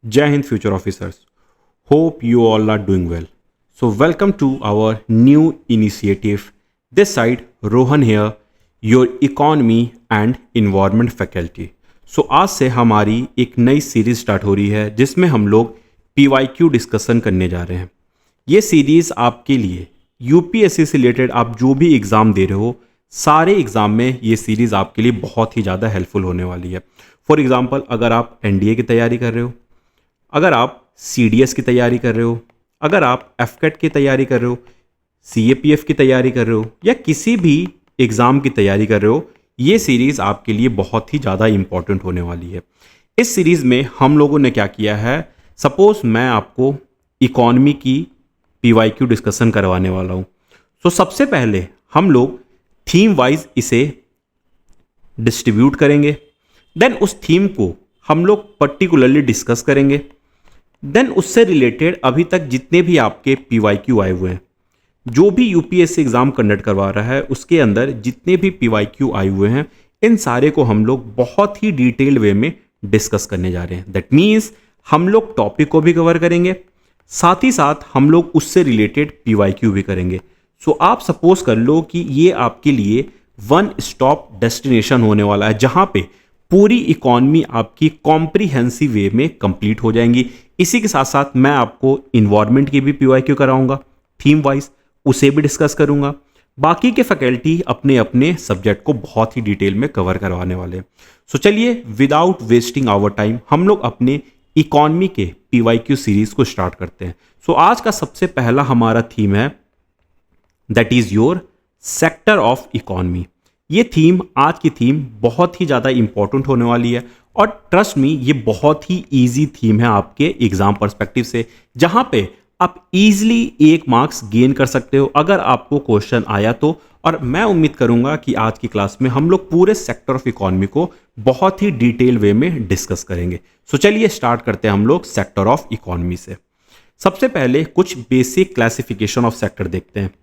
Jai Hind future officers. Hope you all are doing well. So welcome to our new initiative. This side Rohan here, your economy and environment faculty. So आज से हमारी एक नई series start हो रही है जिसमें हम लोग PYQ डिस्कशन करने जा रहे हैं। ये सीरीज़ आपके लिए यूपीएससी से रिलेटेड आप जो भी एग्ज़ाम दे रहे हो सारे एग्ज़ाम में ये सीरीज़ आपके लिए बहुत ही ज़्यादा हेल्पफुल होने वाली है। फॉर एग्ज़ाम्पल अगर आप एनडीए की तैयारी कर रहे हो, अगर आप सीडीएस की तैयारी कर रहे हो, अगर आप एफकेट की तैयारी कर रहे हो, सीएपीएफ की तैयारी कर रहे हो या किसी भी एग्ज़ाम की तैयारी कर रहे हो, ये सीरीज़ आपके लिए बहुत ही ज़्यादा इंपॉर्टेंट होने वाली है। इस सीरीज़ में हम लोगों ने क्या किया है, सपोज़ मैं आपको इकॉनमी की पीवाईक्यू डिस्कशन करवाने वाला हूँ। तो सबसे पहले हम लोग थीम वाइज इसे डिस्ट्रीब्यूट करेंगे, देन उस थीम को हम लोग पर्टिकुलरली डिस्कस करेंगे, देन उससे रिलेटेड अभी तक जितने भी आपके पीवाईक्यू आए हुए हैं, जो भी यूपीएससी एग्ज़ाम कंडक्ट करवा रहा है उसके अंदर जितने भी पीवाईक्यू आए हुए हैं इन सारे को हम लोग बहुत ही डिटेल्ड वे में डिस्कस करने जा रहे हैं। दैट मीन्स हम लोग टॉपिक को भी कवर करेंगे, साथ ही साथ हम लोग उससे रिलेटेड पीवाईक्यू भी करेंगे। सो आप सपोज कर लो कि ये आपके लिए वन स्टॉप डेस्टिनेशन होने वाला है जहां पे पूरी इकॉनमी आपकी कॉम्प्रिहेंसिव वे में कंप्लीट हो जाएंगी। इसी के साथ साथ मैं आपको इन्वायरमेंट की भी पीवाईक्यू कराऊंगा थीम वाइज, उसे भी डिस्कस करूंगा। बाकी के फैकल्टी अपने अपने सब्जेक्ट को बहुत ही डिटेल में कवर करवाने वाले हैं। सो चलिए विदाउट वेस्टिंग आवर टाइम हम लोग अपने इकॉनमी के पीवाईक्यू सीरीज को स्टार्ट करते हैं। सो आज का सबसे पहला हमारा थीम है that is your sector of economy. ये थीम, आज की थीम बहुत ही ज़्यादा इंपॉर्टेंट होने वाली है और ट्रस्ट मी ये बहुत ही इजी थीम है आपके एग्जाम पर्सपेक्टिव से, जहां पे आप इजीली 1 मार्क्स गेन कर सकते हो अगर आपको क्वेश्चन आया तो। और मैं उम्मीद करूंगा कि आज की क्लास में हम लोग पूरे सेक्टर ऑफ इकॉनमी को बहुत ही डिटेल वे में डिस्कस करेंगे। सो चलिए स्टार्ट करते हैं हम लोग सेक्टर ऑफ इकॉनमी से। सबसे पहले कुछ बेसिक क्लासिफिकेशन ऑफ सेक्टर देखते हैं।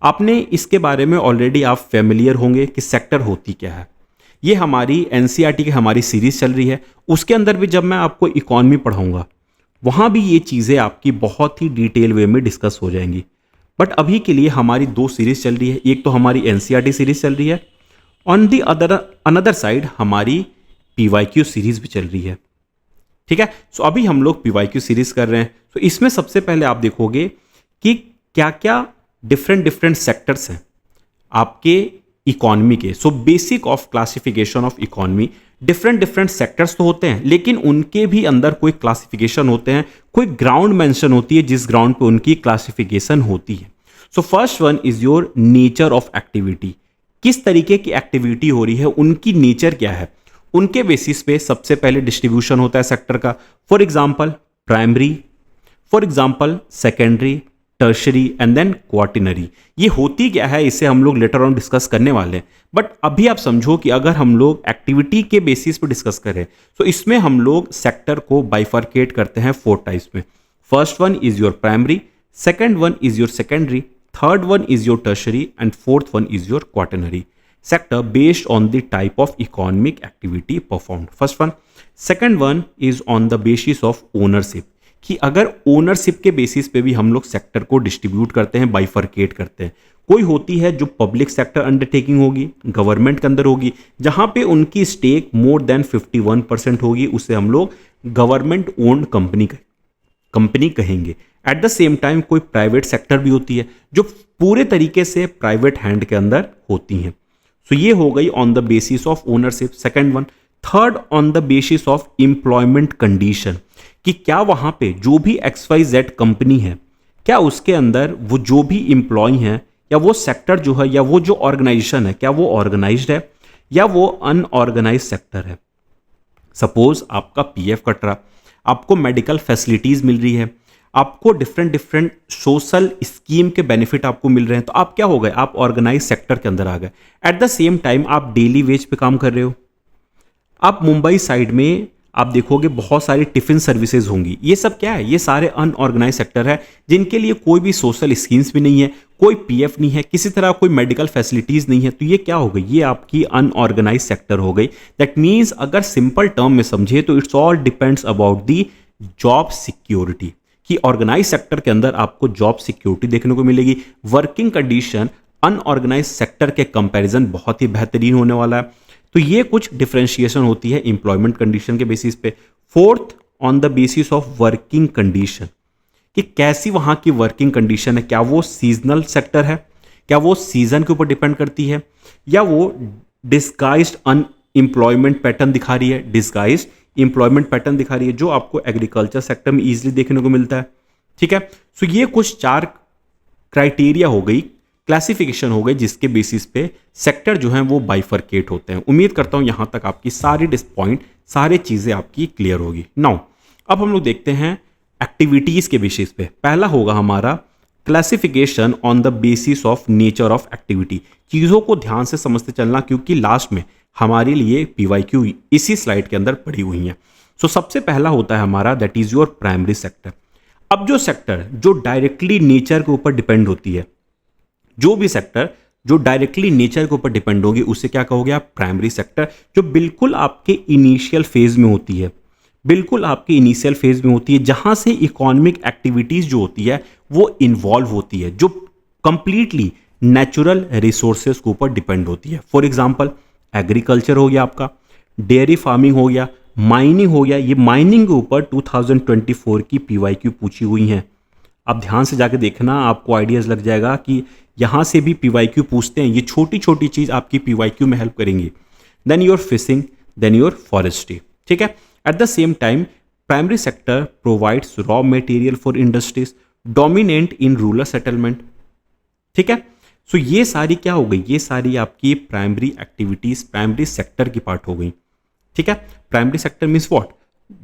आपने इसके बारे में ऑलरेडी आप फेमिलियर होंगे कि सेक्टर होती क्या है। ये हमारी एनसीईआरटी की हमारी सीरीज चल रही है, उसके अंदर भी जब मैं आपको इकॉनमी पढ़ाऊंगा वहाँ भी ये चीज़ें आपकी बहुत ही डिटेल वे में डिस्कस हो जाएंगी। बट अभी के लिए हमारी 2 सीरीज चल रही है, एक तो हमारी एनसीईआरटी सीरीज चल रही है, ऑन दी अनदर साइड हमारी पीवाईक्यू सीरीज भी चल रही है। ठीक है, सो अभी हम लोग पीवाईक्यू सीरीज कर रहे हैं। तो इसमें सबसे पहले आप देखोगे कि क्या क्या डिफरेंट सेक्टर्स हैं आपके इकॉनमी के। So basic of classification of economy, different sectors तो होते हैं लेकिन उनके भी अंदर कोई क्लासिफिकेशन होते हैं, कोई ग्राउंड मेंशन होती है जिस ग्राउंड पे उनकी क्लासिफिकेशन होती है। So first one is your nature of activity. किस तरीके की एक्टिविटी हो रही है, उनकी नेचर क्या है, उनके बेसिस पे सबसे पहले डिस्ट्रीब्यूशन होता है सेक्टर का। For example primary, for example secondary, tertiary and then quaternary. ये होती क्या है इसे हम लोग लेटर ऑन डिस्कस करने वाले हैं, बट अभी आप समझो कि अगर हम लोग एक्टिविटी के बेसिस पे डिस्कस करें तो इसमें हम लोग सेक्टर को बाइफर्केट करते हैं 4 टाइप्स में। First one is your primary, second one is your secondary, third one is your tertiary and fourth one is your quaternary sector based on the type of economic activity performed. First one. Second one is on the basis of ownership, कि अगर ownership के basis पे भी हम लोग sector को distribute करते हैं, बाइफर्केट करते हैं। कोई होती है जो पब्लिक सेक्टर अंडरटेकिंग होगी, गवर्नमेंट के अंदर होगी, जहां पे उनकी स्टेक मोर देन 51% होगी, उसे हम लोग गवर्नमेंट ओन्ड कंपनी कहेंगे। एट द सेम टाइम कोई प्राइवेट सेक्टर भी होती है जो पूरे तरीके से प्राइवेट हैंड के अंदर होती हैं। सो ये हो गई on the basis of ownership, second one. Third, on the basis of employment condition, कि क्या वहां पे जो भी XYZ कंपनी है, क्या उसके अंदर वो जो भी एम्प्लॉय हैं या वो सेक्टर जो है या वो जो ऑर्गेनाइजेशन है, क्या वो ऑर्गेनाइज्ड है या वो अनऑर्गेनाइज सेक्टर है। सपोज आपका PF कट रहा, आपको मेडिकल फैसिलिटीज मिल रही है, आपको डिफरेंट सोशल स्कीम के बेनिफिट आपको मिल रहे हैं, तो आप क्या हो गए, आप ऑर्गेनाइज सेक्टर के अंदर आ गए। एट द सेम टाइम आप डेली वेज पे काम कर रहे हो। आप मुंबई साइड में आप देखोगे बहुत सारी टिफिन सर्विसेज होंगी, ये सब क्या है, ये सारे अनऑर्गेनाइज सेक्टर है जिनके लिए कोई भी सोशल स्कीम्स भी नहीं है, कोई PF नहीं है, किसी तरह कोई मेडिकल फैसिलिटीज नहीं है। तो ये क्या हो गई, ये आपकी अनऑर्गेनाइज सेक्टर हो गई। दैट मीन्स अगर सिंपल टर्म में समझे तो it's all depends about the job security, कि ऑर्गेनाइज सेक्टर के अंदर आपको जॉब सिक्योरिटी देखने को मिलेगी। वर्किंग कंडीशन अनऑर्गेनाइज सेक्टर के कंपैरिजन बहुत ही बेहतरीन होने वाला है। तो ये कुछ डिफरेंशिएशन होती है एम्प्लॉयमेंट कंडीशन के बेसिस पे। Fourth, on the basis of working condition, कि कैसी वहां की वर्किंग कंडीशन है, क्या वो सीजनल सेक्टर है, क्या वो सीजन के ऊपर डिपेंड करती है, या वो डिस्गाइज्ड अनएम्प्लॉयमेंट पैटर्न दिखा रही है, डिस्गाइज्ड एम्प्लॉयमेंट पैटर्न दिखा रही है, जो आपको एग्रीकल्चर सेक्टर में इजीली देखने को मिलता है। ठीक है, सो ये कुछ 4 क्राइटेरिया हो गई, क्लासिफिकेशन हो गई, जिसके बेसिस पे सेक्टर जो है वो बाइफरकेट होते हैं। उम्मीद करता हूं यहां तक आपकी सारी पॉइंट, सारी चीजें आपकी क्लियर होगी। नाउ अब हम लोग देखते हैं एक्टिविटीज के बेसिस पे। पहला होगा हमारा classification on the basis of nature of activity. चीजों को ध्यान से समझते चलना, क्योंकि लास्ट में हमारे लिए पीवाईक्यू इसी स्लाइड के अंदर पड़ी हुई है। सो सबसे पहला होता है हमारा that is your primary sector. अब जो सेक्टर जो डायरेक्टली नेचर के ऊपर डिपेंड होती है, जो भी सेक्टर जो डायरेक्टली नेचर के ऊपर डिपेंड होगी, उसे क्या कहोगे आप? Primary sector. जो बिल्कुल आपके इनिशियल फेज में होती है, बिल्कुल आपके इनिशियल फेज में होती है, जहां से इकोनॉमिक एक्टिविटीज जो होती है वो इन्वॉल्व होती है, जो कंप्लीटली नेचुरल रिसोर्सेज के ऊपर डिपेंड होती है। फॉर एग्जांपल एग्रीकल्चर हो गया आपका, डेयरी फार्मिंग हो गया, माइनिंग हो गया। ये माइनिंग के ऊपर 2024 की पीवाईक्यू पूछी हुई हैं। आप ध्यान से जाके देखना, आपको आइडियाज लग जाएगा कि यहां से भी पीवाईक्यू पूछते हैं। ये छोटी छोटी चीज आपकी पीवाईक्यू में हेल्प करेंगी। Then your fishing, then your forestry. ठीक है, at the same time primary sector provides raw material for industries dominant in rural settlement. ठीक है, सो ये सारी क्या हो गई? ये सारी आपकी प्राइमरी एक्टिविटीज प्राइमरी सेक्टर की पार्ट हो गई। ठीक है, primary sector means what?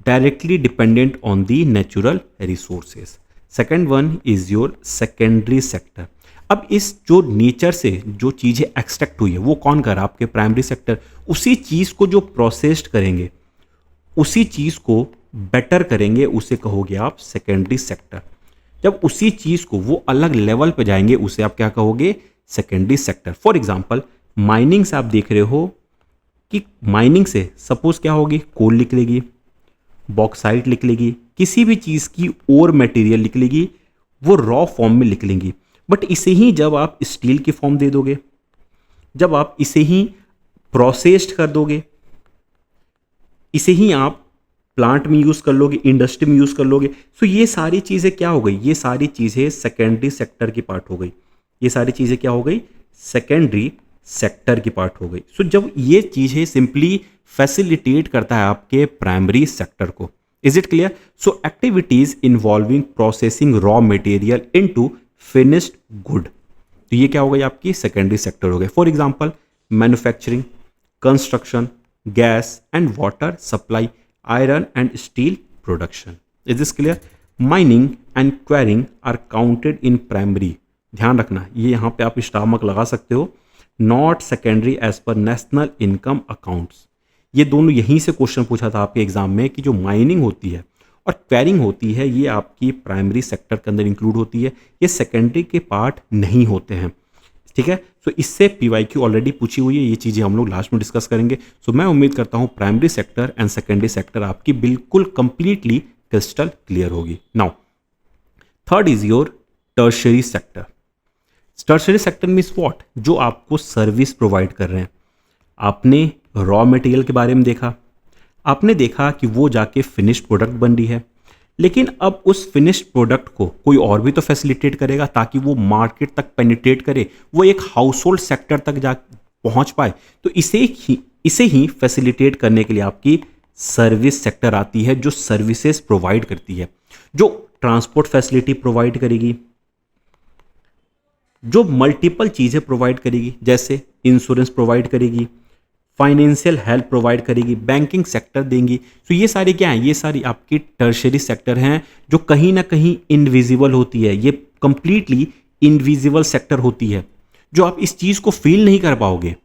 Directly dependent on the natural resources. Second one is your secondary sector. अब इस जो नेचर से जो चीजें एक्सट्रैक्ट हुई है वो कौन कर रहा है? आपके प्राइमरी सेक्टर। उसी चीज को जो प्रोसेस्ड करेंगे, उसी चीज को बेटर करेंगे, उसे कहोगे आप सेकेंडरी सेक्टर। जब उसी चीज को वो अलग लेवल पे जाएंगे, उसे आप क्या कहोगे? Secondary sector. For example mining से आप देख रहे हो कि माइनिंग से सपोज क्या होगी? कोल निकलेगी, बॉक्साइट निकलेगी, किसी भी चीज की और मटेरियल निकलेगी, वो रॉ फॉर्म में निकलेंगी। बट इसे ही जब आप स्टील की फॉर्म दे दोगे, जब आप इसे ही प्रोसेस्ड कर दोगे, इसे ही आप प्लांट में यूज कर लोगे, इंडस्ट्री में यूज कर लोगे, तो ये सारी चीजें क्या हो गई? ये सारी चीजें सेकेंडरी सेक्टर की पार्ट हो गई। ये सारी चीजें क्या हो गई? सेकेंडरी सेक्टर की पार्ट हो गई। सो जब ये चीजें सिंपली फैसिलिटेट करता है आपके प्राइमरी सेक्टर को। Is it clear? So activities involving processing raw material into finished good, तो ये क्या हो गई? आपकी सेकेंडरी सेक्टर हो गए। For example manufacturing, construction, gas and water supply, iron and steel production. Is this clear? Mining and quarrying are counted in primary. ध्यान रखना, ये यहां पे आप स्टारमार्क लगा सकते हो। नॉट सेकेंडरी एज पर नेशनल इनकम अकाउंट्स। ये दोनों यहीं से क्वेश्चन पूछा था आपके एग्जाम में कि जो माइनिंग होती है और क्वेरिंग होती है, ये आपकी प्राइमरी सेक्टर के अंदर इंक्लूड होती है, ये सेकेंडरी के पार्ट नहीं होते हैं। ठीक है, सो इससे पीवाईक्यू ऑलरेडी पूछी हुई है, ये चीज़ें हम लोग लास्ट में डिस्कस करेंगे। सो मैं उम्मीद करता हूँ primary sector and secondary sector आपकी बिल्कुल कंप्लीटली क्रिस्टल क्लियर होगी। Now third is your tertiary sector. Tertiary sector means what? जो आपको सर्विस प्रोवाइड कर रहे हैं। आपने रॉ मटेरियल के बारे में देखा, आपने देखा कि वो जाके फिनिश्ड प्रोडक्ट बन रही है, लेकिन अब उस फिनिश्ड प्रोडक्ट को कोई और भी तो फैसिलिटेट करेगा ताकि वो मार्केट तक पेनिट्रेट करे, वो एक हाउस होल्ड सेक्टर तक जा पहुंच पाए। तो इसे ही फैसिलिटेट करने के लिए आपकी सर्विस सेक्टर आती है, जो सर्विसेज प्रोवाइड करती है, जो ट्रांसपोर्ट फैसिलिटी प्रोवाइड करेगी, जो मल्टीपल चीज़ें प्रोवाइड करेगी, जैसे इंश्योरेंस प्रोवाइड करेगी, फाइनेंशियल हेल्प प्रोवाइड करेगी, बैंकिंग सेक्टर देंगी। तो ये सारी क्या है? ये सारी आपकी टर्शरी सेक्टर हैं, जो कहीं ना कहीं इनविजिबल होती है। ये कंप्लीटली इनविजिबल सेक्टर होती है, जो आप इस चीज़ को फील नहीं कर पाओगे।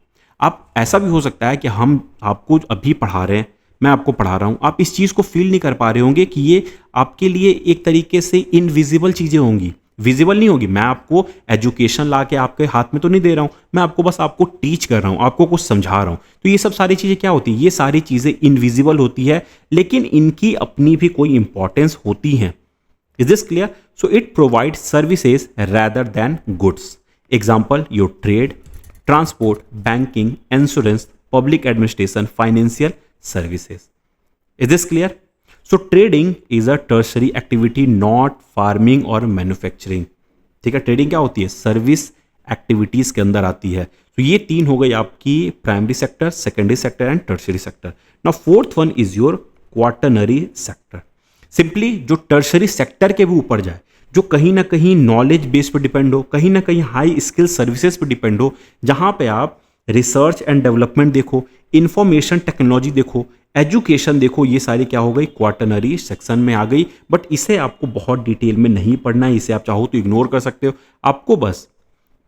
आप ऐसा भी हो सकता है कि हम आपको अभी पढ़ा रहे हैं, मैं आपको पढ़ा रहा हूँ, आप इस चीज़ को फील नहीं कर पा रहे होंगे कि ये आपके लिए एक तरीके से इनविजिबल चीज़ें होंगी, विजिबल नहीं होगी। मैं आपको एजुकेशन ला के आपके हाथ में तो नहीं दे रहा हूं, मैं आपको बस आपको टीच कर रहा हूं, आपको कुछ समझा रहा हूं। तो ये सब सारी चीजें क्या होती है, ये सारी चीजें इनविजिबल होती है, लेकिन इनकी अपनी भी कोई इंपॉर्टेंस होती है। Is this clear? So it provide services rather than goods. Example, your trade, transport, banking, insurance, public administration, financial services. Is this clear? So trading is a tertiary activity, not farming or manufacturing. ठीक है, trading क्या होती है, service activities के अंदर आती है। तो ये तीन हो गई आपकी primary sector, secondary sector and tertiary sector. Now fourth one is your quaternary sector. Simply जो टर्शियरी सेक्टर के भी ऊपर जाए, जो कहीं ना कहीं नॉलेज बेस पे डिपेंड हो, कहीं ना कहीं हाई स्किल सर्विसेज पे डिपेंड हो, जहां पे आप रिसर्च एंड डेवलपमेंट देखो, इंफॉर्मेशन टेक्नोलॉजी देखो, एजुकेशन देखो, ये सारी क्या हो गई, क्वाटरनरी सेक्शन में आ गई। बट इसे आपको बहुत डिटेल में नहीं पढ़ना है, इसे आप चाहो तो इग्नोर कर सकते हो। आपको बस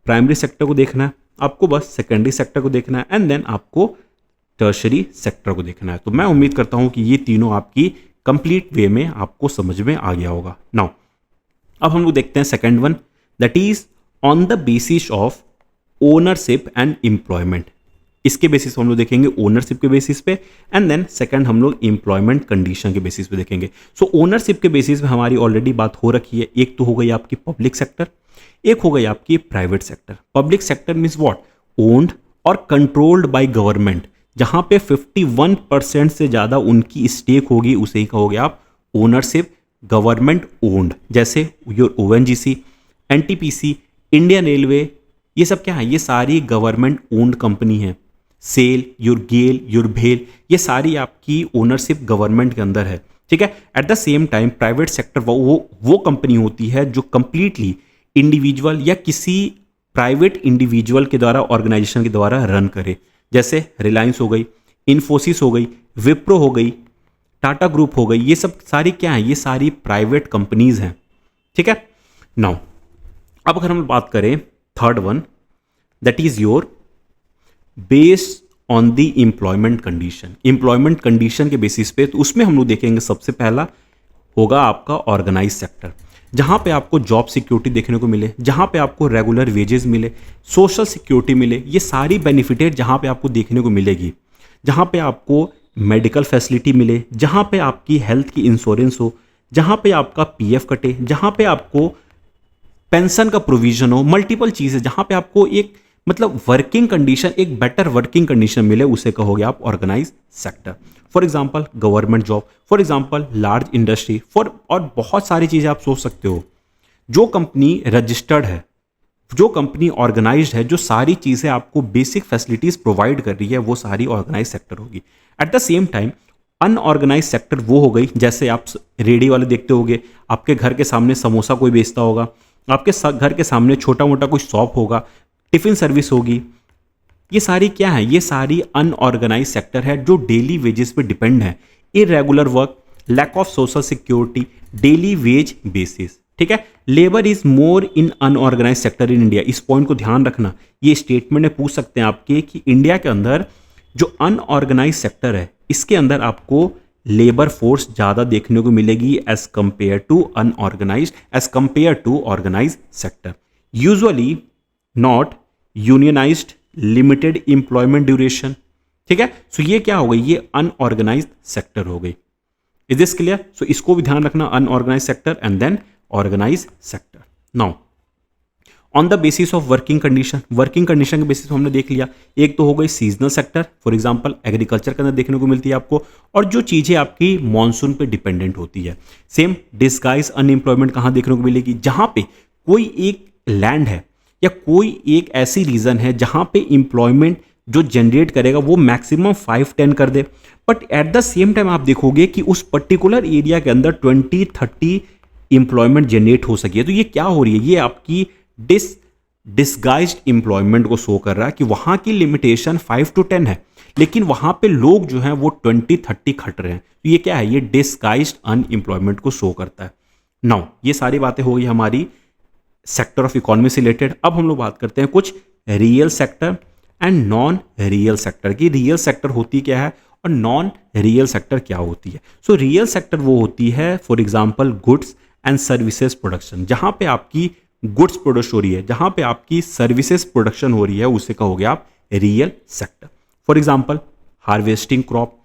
प्राइमरी सेक्टर को देखना है, आपको बस सेकेंडरी सेक्टर को देखना है, एंड देन आपको टर्शियरी सेक्टर को देखना है। तो मैं उम्मीद करता हूं कि ये तीनों आपकी कंप्लीट वे में आपको समझ में आ गया होगा। नाउ अब हम लोग देखते हैं second one, that is on the basis of ownership and employment. इसके बेसिस हम लोग देखेंगे ओनरशिप के बेसिस पे, एंड देन सेकंड हम लोग एम्प्लॉयमेंट कंडीशन के बेसिस पे देखेंगे। सो ओनरशिप के बेसिस पे हमारी ऑलरेडी बात हो रखी है। एक तो हो गई आपकी पब्लिक सेक्टर, एक हो गई आपकी private sector. Public sector means what, owned और कंट्रोल्ड बाय गवर्नमेंट, जहां पे 51% से ज्यादा उनकी स्टेक होगी, उसे ही कहोगे आप ओनरशिप, गवर्नमेंट ओन्ड। जैसे your ONGC, NTPC, Indian railway, ये सब क्या है, ये सारी गवर्नमेंट ओन्ड कंपनी है। सेल, योर गेल, योर भेल, ये सारी आपकी ओनरशिप गवर्नमेंट के अंदर है। ठीक है। At the same time private sector वो कंपनी होती है जो कंप्लीटली इंडिविजुअल या किसी प्राइवेट इंडिविजुअल के द्वारा, ऑर्गेनाइजेशन के द्वारा रन करे। जैसे रिलायंस हो गई, इन्फोसिस हो गई, विप्रो हो गई, टाटा ग्रुप हो गई, ये सब सारी क्या है, ये सारी प्राइवेट कंपनीज हैं। ठीक है। नाउ अब अगर हम बात करें third one, that is your based on the employment condition. Employment condition के बेसिस पे, तो उसमें हम लोग देखेंगे सबसे पहला होगा आपका ऑर्गेनाइज सेक्टर, जहां पे आपको जॉब सिक्योरिटी देखने को मिले, जहां पे आपको रेगुलर वेजेस मिले, सोशल सिक्योरिटी मिले, ये सारी बेनिफिटेड जहां पे आपको देखने को मिलेगी, जहां पे आपको मेडिकल फैसिलिटी मिले, जहां पे आपकी हेल्थ की इंश्योरेंस हो, जहां पे आपका पीएफ कटे, जहां पे आपको पेंशन का प्रोविजन हो, मल्टीपल चीजें, जहां पे आपको एक मतलब वर्किंग कंडीशन, एक बेटर वर्किंग कंडीशन मिले, उसे कहोगे आप organise sector. For example government job, for example large industry, और बहुत सारी चीजें आप सोच सकते हो। जो कंपनी रजिस्टर्ड है, जो कंपनी ऑर्गेनाइज्ड है, जो सारी चीजें आपको बेसिक फैसिलिटीज प्रोवाइड कर रही है, वो सारी ऑर्गेनाइज सेक्टर होगी। At the same time unorganise sector वो हो गई, जैसे आप रेडी वाले देखते होगे, आपके घर के सामने समोसा कोई बेचता होगा, आपके घर के सामने छोटा मोटा कोई शॉप होगा, टिफिन सर्विस होगी, ये सारी क्या है, ये सारी अनऑर्गेनाइज सेक्टर है जो डेली वेजेस पे डिपेंड है। Irregular work, lack of social security, daily wage basis. ठीक है। Labour is more in unorganise sector in India. इस पॉइंट को ध्यान रखना, ये स्टेटमेंट में पूछ सकते हैं आपके कि इंडिया के अंदर जो अनऑर्गेनाइज सेक्टर है, इसके अंदर आपको लेबर फोर्स ज्यादा देखने को मिलेगी as compare to unorganise, as compare to organise sector. Usually not unionised, limited employment duration. ठीक है। सो ये क्या हो गई, ये अनऑर्गेनाइज्ड सेक्टर हो गई। Is this clear? सो इसको भी ध्यान रखना, unorganised sector and then organised sector. Now on the basis of working condition, working condition के बेसिस हमने देख लिया। एक तो हो गई seasonal sector, for example agriculture के अंदर देखने को मिलती है आपको, और जो चीजें आपकी मॉनसून पे डिपेंडेंट होती है। सेम डिस्गाइज अनएम्प्लॉयमेंट कहां देखने को मिलेगी, जहां पे कोई एक लैंड है या कोई एक ऐसी रीजन है जहां पे एम्प्लॉयमेंट जो जनरेट करेगा वो मैक्सिमम 5-10 कर दे, but at the same time आप देखोगे कि उस पर्टिकुलर एरिया के अंदर 20-30 एम्प्लॉयमेंट जनरेट हो सकी है। तो ये क्या हो रही है, ये आपकी डिस्गाइज्ड एम्प्लॉयमेंट को शो कर रहा है कि वहां की लिमिटेशन 5-10 है, लेकिन वहां पे लोग जो हैं वो 20-30 खट रहे हैं। तो ये क्या है, ये डिस्गाइज्ड अनएम्प्लॉयमेंट को शो करता है। नाउ ये सारी बातें हो गई हमारी सेक्टर ऑफ इकोनॉमी से रिलेटेड। अब हम लोग बात करते हैं कुछ real sector and non real sector की। रियल सेक्टर होती क्या है और नॉन रियल सेक्टर क्या होती है। सो रियल सेक्टर वो होती है for example goods and services production, जहां पे आपकी गुड्स प्रोड्यूस हो रही है, जहां पे आपकी सर्विसेज प्रोडक्शन हो रही है, उसे कहोगे आप real sector. For example harvesting crop,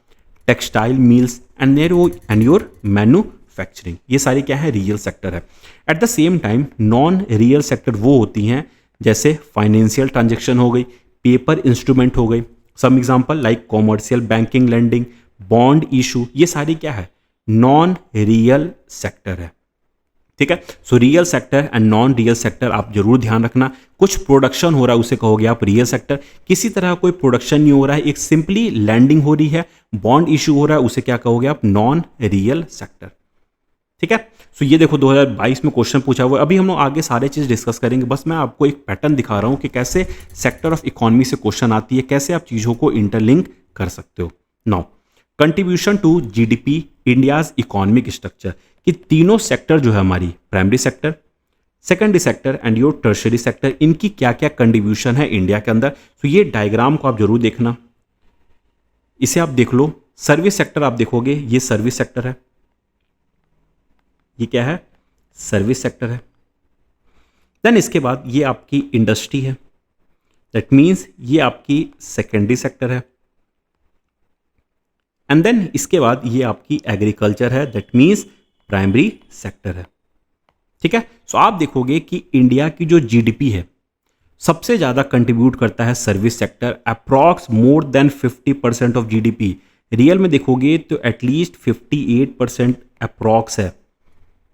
textile mills and your manufacturing, ये सारी क्या है, रियल सेक्टर है। At the same time non real sector वो होती हैं जैसे फाइनेंशियल ट्रांजेक्शन हो गई, पेपर इंस्ट्रूमेंट हो गई, some example like commercial banking, lending, bond issue, ये सारी क्या है, नॉन रियल सेक्टर है। ठीक है, so real sector and non real sector आप जरूर ध्यान रखना। कुछ प्रोडक्शन हो रहा है उसे कहोगे आप रियल सेक्टर, किसी तरह कोई प्रोडक्शन नहीं हो रहा है, एक सिंपली लैंडिंग हो रही है, बॉन्ड इशू हो रहा है, उसे क्या कहोगे आप, नॉन रियल सेक्टर। ठीक है, सो ये देखो 2022 में क्वेश्चन पूछा हुआ है। अभी हम लोग आगे सारे चीज डिस्कस करेंगे, बस मैं आपको एक पैटर्न दिखा रहा हूं कि कैसे सेक्टर ऑफ इकोनॉमी से क्वेश्चन आती है, कैसे आप चीजों को इंटरलिंक कर सकते हो। Now contribution to GDP, India's economic structure, कि तीनों सेक्टर जो है हमारी, primary sector, secondary sector and your tertiary sector, इनकी क्या क्या कंट्रीब्यूशन है इंडिया के अंदर। तो ये डायग्राम को आप जरूर देखना, इसे आप देख लो। सर्विस सेक्टर आप देखोगे, ये सर्विस सेक्टर है, ये क्या है, सर्विस सेक्टर है। देन इसके बाद ये आपकी इंडस्ट्री है, दैट मीन्स ये आपकी सेकेंडरी सेक्टर है। एंड देन इसके बाद ये आपकी एग्रीकल्चर है, दैट मीन्स प्राइमरी सेक्टर है। ठीक है, सो आप देखोगे कि इंडिया की जो जीडीपी है सबसे ज्यादा कंट्रीब्यूट करता है service sector, approx more than 50% of GDP. Real में देखोगे तो एटलीस्ट 58% अप्रॉक्स है,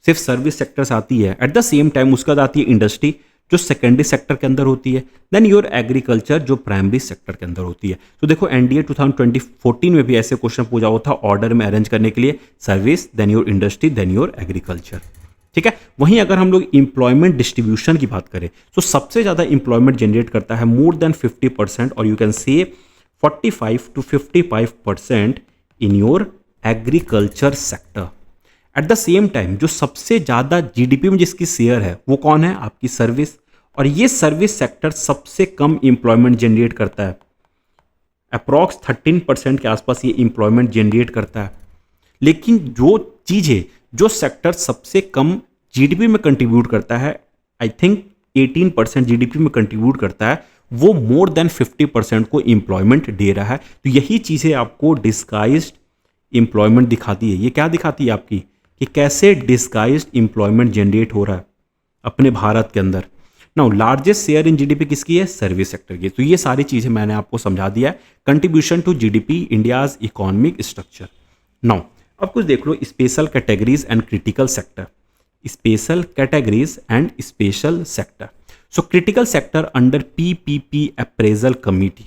सिर्फ सर्विस सेक्टर से आती है। एट द सेम टाइम उसके बाद आती है इंडस्ट्री जो सेकेंडरी सेक्टर के अंदर होती है, देन योर एग्रीकल्चर जो प्राइमरी सेक्टर के अंदर होती है। तो देखो एनडीए 2014 में भी ऐसे क्वेश्चन पूछा हुआ था ऑर्डर में अरेंज करने के लिए, service, then your industry, then your agriculture. ठीक है, वहीं अगर हम लोग इंप्लॉयमेंट डिस्ट्रीब्यूशन की बात करें तो सबसे ज़्यादा इंप्लॉयमेंट जनरेट करता है मोर देन 50%, और you can say 45 to 55% in your agriculture sector. Eight the same time जो सबसे ज़्यादा जीडीपी में जिसकी शेयर है वो कौन है, आपकी सर्विस, और ये सर्विस सेक्टर सबसे कम इंप्लॉयमेंट जनरेट करता है, अप्रॉक्स 13% के आसपास ये इंप्लॉयमेंट जनरेट करता है। लेकिन जो चीज़ें, जो सेक्टर सबसे कम जीडीपी में कंट्रीब्यूट करता है, आई थिंक 18% जीडीपी में कंट्रीब्यूट करता है, वो मोर देन 50% को इंप्लॉयमेंट दे रहा है। तो यही चीज़ें आपको डिस्गाइज्ड इंप्लॉयमेंट दिखाती है। ये क्या दिखाती है आपकी, कि कैसे डिस्गाइज्ड इंप्लॉयमेंट जनरेट हो रहा है अपने भारत के अंदर। Now largest share in GDP किसकी है, सर्विस सेक्टर की। तो ये सारी चीज़ें मैंने आपको समझा दिया है, contribution to GDP, India's economic structure. Now अब कुछ देख लो, special categories and critical sector, special categories and special sector. So critical sector under PPP appraisal committee.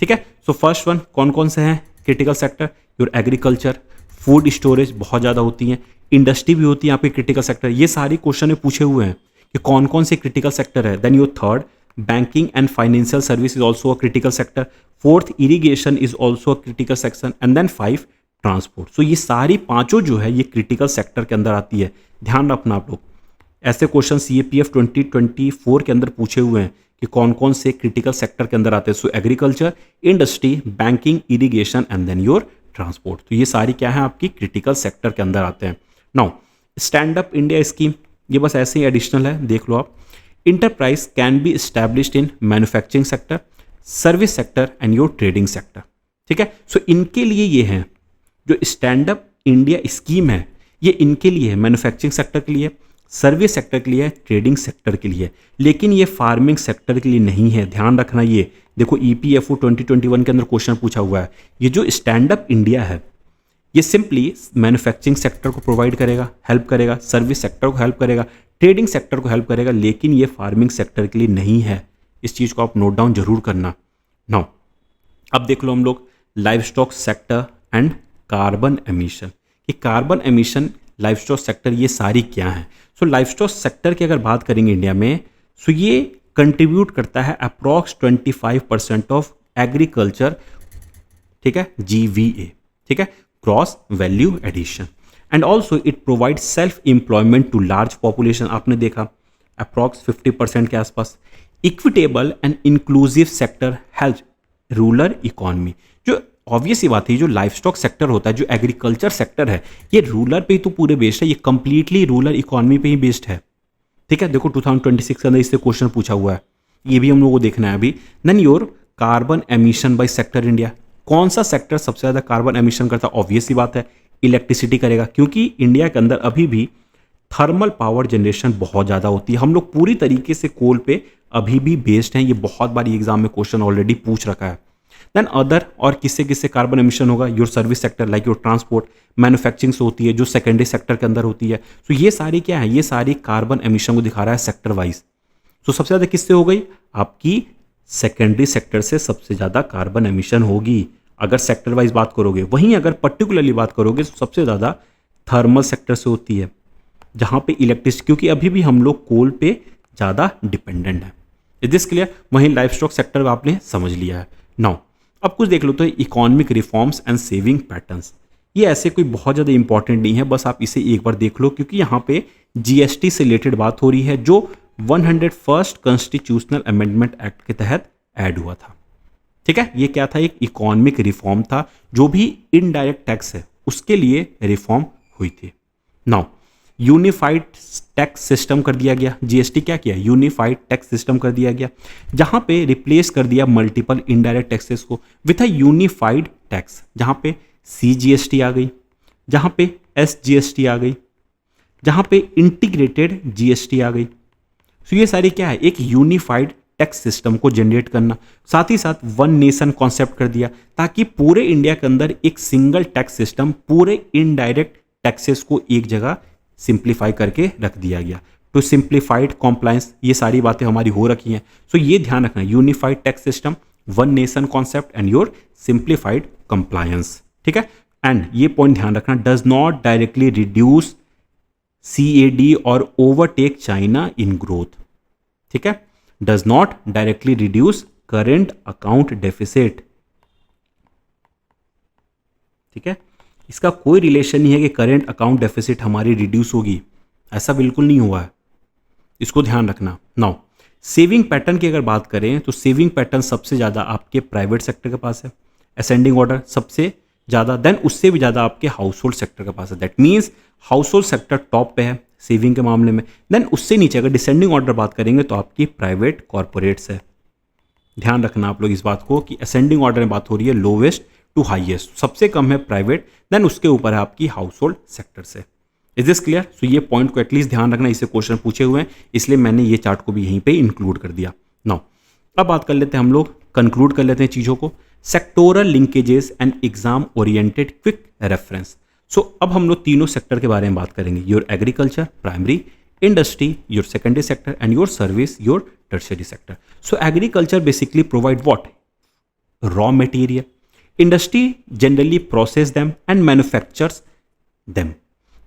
ठीक है, सो फर्स्ट वन कौन कौन से हैं critical sector, your agriculture, food storage बहुत ज़्यादा होती हैं, इंडस्ट्री भी होती है यहाँ पे क्रिटिकल सेक्टर। ये सारी क्वेश्चन में पूछे हुए हैं कि कौन कौन से क्रिटिकल सेक्टर है। Then your third, banking and financial service is also a critical sector. Fourth, irrigation is also a critical section. And then 5, transport. So ये सारी पांचों जो है ये क्रिटिकल सेक्टर के अंदर आती है। ध्यान रखना आप लोग, ऐसे क्वेश्चन सीएपीएफ 2024 के अंदर पूछे हुए हैं कि कौन कौन से क्रिटिकल सेक्टर के अंदर आते हैं। So agriculture, industry, banking, irrigation and then your transport. तो ये सारी क्या है आपकी क्रिटिकल सेक्टर के अंदर आते हैं। Now stand up India scheme, ये बस ऐसे ही एडिशनल है, देख लो आप। Enterprise can be established in manufacturing sector, service sector and your trading sector. ठीक है, सो इनके लिए ये है जो स्टैंड अप इंडिया स्कीम है, ये इनके लिए है, मैन्युफैक्चरिंग सेक्टर के लिए, सर्विस सेक्टर के लिए, ट्रेडिंग सेक्टर के लिए, लेकिन ये फार्मिंग सेक्टर के लिए नहीं है। ध्यान रखना, ये देखो ईपीएफओ 2021 के अंदर क्वेश्चन पूछा हुआ है। ये जो स्टैंड अप इंडिया है ये सिंपली मैन्युफैक्चरिंग सेक्टर को प्रोवाइड करेगा, हेल्प करेगा, सर्विस सेक्टर को हेल्प करेगा, ट्रेडिंग सेक्टर को हेल्प करेगा, लेकिन ये फार्मिंग सेक्टर के लिए नहीं है। इस चीज़ को आप नोट डाउन जरूर करना। नाउ अब देख लो हम लोग livestock sector and carbon emission, कि carbon emission, livestock sector, ये सारी क्या है। सो लाइव स्टॉक सेक्टर की अगर बात करेंगे इंडिया में, सो ये कंट्रीब्यूट करता है अप्रॉक्स 25% ऑफ एग्रीकल्चर, ठीक है, जीवीए, ठीक है, gross value addition. And also it provide self employment to large population, आपने देखा अप्रॉक्स 50% के आसपास। Equitable and inclusive sector help rural economy, जो ऑब्वियस ही बात है, जो लाइफ स्टॉक सेक्टर होता है, जो एग्रीकल्चर सेक्टर है, ये रूरल पे ही तो पूरे बेस्ड है, ये कंप्लीटली रूरल इकोनॉमी पे ही बेस्ड है। ठीक है, देखो 2026 के अंदर इससे क्वेश्चन पूछा हुआ है, ये भी हम लोगों को देखना है अभी। Then your carbon emission by sector India, कौन सा सेक्टर सबसे ज़्यादा कार्बन एमिशन करता है? ऑब्वियस सी बात है इलेक्ट्रिसिटी करेगा, क्योंकि इंडिया के अंदर अभी भी थर्मल पावर जनरेशन बहुत ज़्यादा होती है। हम लोग पूरी तरीके से कोल पे अभी भी बेस्ड हैं, ये बहुत बार एग्जाम में क्वेश्चन ऑलरेडी पूछ रखा है। देन अदर, और किससे किससे कार्बन एमिशन होगा? Your service sector like your transport, manufacturing से होती है जो सेकेंडरी सेक्टर के अंदर होती है। तो ये सारी क्या है? ये सारी कार्बन एमिशन को दिखा रहा है सेक्टर वाइज। तो सबसे ज़्यादा किससे हो गई? आपकी सेकेंडरी सेक्टर से सबसे ज़्यादा कार्बन एमिशन होगी अगर सेक्टर वाइज बात करोगे। वहीं अगर पर्टिकुलरली बात करोगे तो सबसे ज़्यादा थर्मल सेक्टर से होती है, जहाँ पे इलेक्ट्रिसिटी, क्योंकि अभी भी हम लोग कोल पे ज़्यादा डिपेंडेंट है। Is this clear? वहीं लाइफ स्टॉक सेक्टर आपने समझ लिया है। नाउ अब कुछ देख लो तो economic reforms and saving patterns, ये ऐसे कोई बहुत ज़्यादा इंपॉर्टेंट नहीं है, बस आप इसे एक बार देख लो, क्योंकि यहाँ पे जीएसटी से रिलेटेड बात हो रही है जो 101st कॉन्स्टिट्यूशनल अमेंडमेंट एक्ट के तहत ऐड हुआ था। ठीक है, ये क्या था? एक इकोनॉमिक रिफॉर्म था, जो भी इनडायरेक्ट टैक्स है उसके लिए रिफॉर्म हुई थी। नाउ यूनिफाइड टैक्स सिस्टम कर दिया गया, जीएसटी क्या किया? यूनिफाइड टैक्स सिस्टम कर दिया गया, जहां पे रिप्लेस कर दिया मल्टीपल इनडायरेक्ट टैक्सेस को विथ अ यूनिफाइड टैक्स, जहां पे सीजीएसटी आ गई, जहां पे एसजीएसटी आ गई, जहां पे इंटीग्रेटेड जीएसटी आ गई। तो ये सारी क्या है? एक यूनिफाइड टैक्स सिस्टम को जनरेट करना, साथ ही साथ वन नेशन कॉन्सेप्ट कर दिया, ताकि पूरे इंडिया के अंदर एक सिंगल टैक्स सिस्टम पूरे इनडायरेक्ट टैक्सेस को एक जगह सिंप्लीफाई करके रख दिया गया। तो सिंप्लीफाइड कॉम्प्लायंस, ये सारी बातें हमारी हो रखी हैं। सो ये ध्यान रखना, unified tax system, one nation concept and your simplified compliance. ठीक है, एंड ये पॉइंट ध्यान रखना, does not directly reduce CAD और ओवरटेक चाइना इन ग्रोथ। ठीक है, does not directly reduce current account deficit. ठीक है, इसका कोई रिलेशन नहीं है कि करेंट अकाउंट डेफिसिट हमारी रिड्यूस होगी, ऐसा बिल्कुल नहीं हुआ है, इसको ध्यान रखना। नाउ सेविंग पैटर्न की अगर बात करें तो सेविंग पैटर्न सबसे ज़्यादा आपके प्राइवेट सेक्टर के पास है, असेंडिंग ऑर्डर सबसे ज़्यादा, देन उससे भी ज़्यादा आपके हाउस होल्ड सेक्टर के पास है। That means house hold sector top पे है सेविंग के मामले में, देन उससे नीचे अगर डिसेंडिंग ऑर्डर बात करेंगे तो आपकी प्राइवेट कॉर्पोरेट्स है। ध्यान रखना आप लोग इस बात को कि असेंडिंग ऑर्डर में बात हो रही है लोवेस्ट टू हाईएस्ट, सबसे कम है प्राइवेट, देन उसके ऊपर है आपकी हाउस होल्ड सेक्टर से। Is this clear? सो ये पॉइंट को एटलीस्ट ध्यान रखना, इससे क्वेश्चन पूछे हुए हैं, इसलिए मैंने ये चार्ट को भी यहीं पे इंक्लूड कर दिया। नाउ अब बात कर लेते हैं, हम लोग कंक्लूड कर लेते हैं चीज़ों को, sectoral linkages and exam oriented quick reference. So अब हम लोग तीनों सेक्टर के बारे में बात करेंगे, your agriculture primary, industry your secondary sector and your service your tertiary sector. So agriculture basically provide what? Raw material, industry generally process them and manufactures them,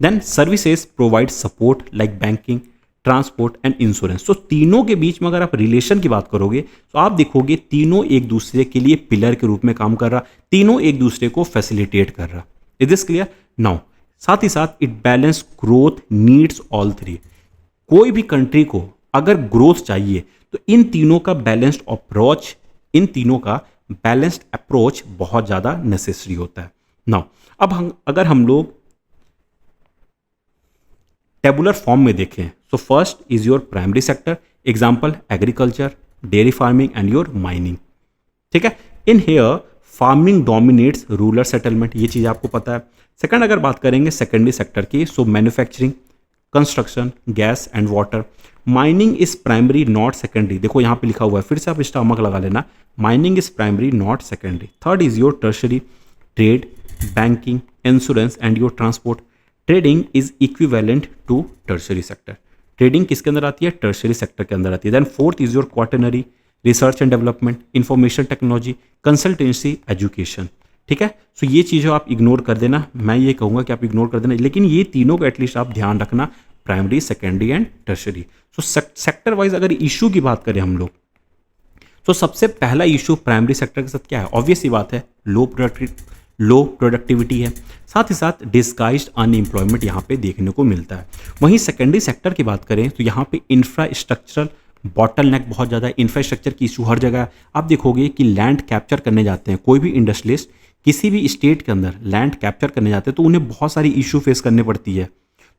then services provide support like banking, transport and insurance. तो तीनों के बीच में अगर आप relation की बात करोगे तो आप देखोगे तीनों एक दूसरे के लिए पिलर के रूप में काम कर रहा, तीनों एक दूसरे को फैसिलिटेट कर रहा। Is this clear? नाउ साथ ही साथ it balance growth needs all three. कोई भी कंट्री को अगर ग्रोथ चाहिए तो इन तीनों का बैलेंस्ड अप्रोच, इन तीनों का बैलेंस्ड अप्रोच बहुत ज़्यादा नेसेसरी होता है। नाउ अब अगर हम लोग टेबुलर फॉर्म में देखें, so first is your primary sector, example agriculture, dairy farming and your mining. ठीक है, in here farming dominates rural settlement, ये चीज़ आपको पता है। सेकंड अगर बात करेंगे सेकेंडरी सेक्टर की, सो manufacturing, construction, gas and water. Mining is primary not secondary, देखो यहाँ पे लिखा हुआ है, फिर से आप स्टमक लगा लेना, mining is primary not secondary. Third is your tertiary, trade, banking, insurance and your transport. Trading is equivalent to tertiary sector, trading किसके अंदर आती है? टर्शरी सेक्टर के अंदर आती है। Then fourth is your quaternary, research and development, information technology, consultancy, education. ठीक है, सो ये चीज़ें आप इग्नोर कर देना, मैं ये कहूँगा कि आप इग्नोर कर देना, लेकिन ये तीनों को एटलीस्ट आप ध्यान रखना, primary, secondary and tertiary. So sector wise अगर इशू की बात करें हम लोग, तो सबसे पहला इशू प्राइमरी सेक्टर के साथ क्या है? ऑब्वियस ही बात है, लो प्रोडक्टिविटी है, साथ ही साथ डिस्गाइज्ड अनएम्प्लॉयमेंट यहाँ पे देखने को मिलता है। वहीं सेकेंडरी सेक्टर की बात करें तो यहाँ पे इंफ्रास्ट्रक्चरल बॉटलनेक बहुत ज़्यादा है, इंफ्रास्ट्रक्चर की इशू हर जगह। आप देखोगे कि लैंड कैप्चर करने जाते हैं, कोई भी इंडस्ट्रियलिस्ट किसी भी स्टेट के अंदर लैंड कैप्चर करने जाते हैं तो उन्हें बहुत सारी इशू फेस करनी पड़ती है।